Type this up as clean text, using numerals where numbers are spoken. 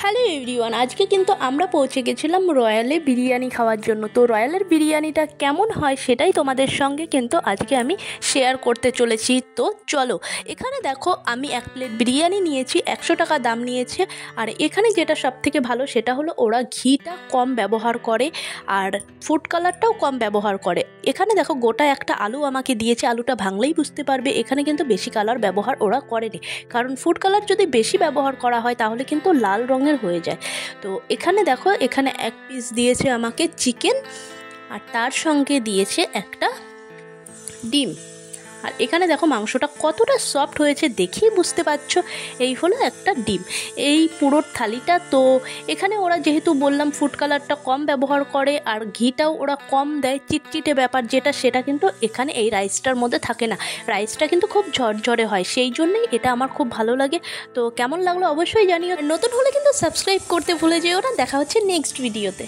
Hello everyone, আজকে কিন্তু আমরা পৌঁছে গেছিলাম রয়্যালে বিরিয়ানি খাওয়ার জন্য। তো রয়্যালের বিরিয়ানিটা কেমন হয় সেটাই তোমাদের সঙ্গে কিন্তু আজকে আমি শেয়ার করতে চলেছি। তো চলো, এখানে দেখো আমি এক প্লেট বিরিয়ানি নিয়েছি, 100 টাকা দাম নিয়েছে। আর এখানে যেটা সবথেকে ভালো সেটা হলো ওরা ঘিটা কম ব্যবহার করে আর ফুড কালারটাও কম ব্যবহার করে। এখানে দেখো গোটা একটা আলু আমাকে দিয়েছে, আলুটা ভাঙলেই বুঝতে পারবে এখানে কিন্তু বেশি কালার ব্যবহার ওরা করেনি, কারণ ফুড কালার যদি বেশি ব্যবহার করা হয় তাহলে কিন্তু লাল রঙের হয়ে যায়। তো এখানে দেখো, এখানে এক পিস দিয়েছে আমাকে চিকেন আর তার সঙ্গে দিয়েছে একটা ডিম। আর এখানে দেখো মাংসটা কতটা সফট হয়েছে দেখেই বুঝতে পারছো। এই হলো একটা ডিম, এই পুরো থালিটা। তো এখানে ওরা যেহেতু বললাম ফুড কালারটা কম ব্যবহার করে আর ঘিটাও ওরা কম দেয়, চিটচিটে ব্যাপার যেটা, সেটা কিন্তু এখানে এই রাইসটার মধ্যে থাকে না। রাইসটা কিন্তু খুব ঝরঝরে হয়, সেই জন্যই এটা আমার খুব ভালো লাগে। তো কেমন লাগলো অবশ্যই জানিও, নতুন হলে কিন্তু সাবস্ক্রাইব করতে ভুলে যেও না। দেখা হচ্ছে নেক্সট ভিডিওতে।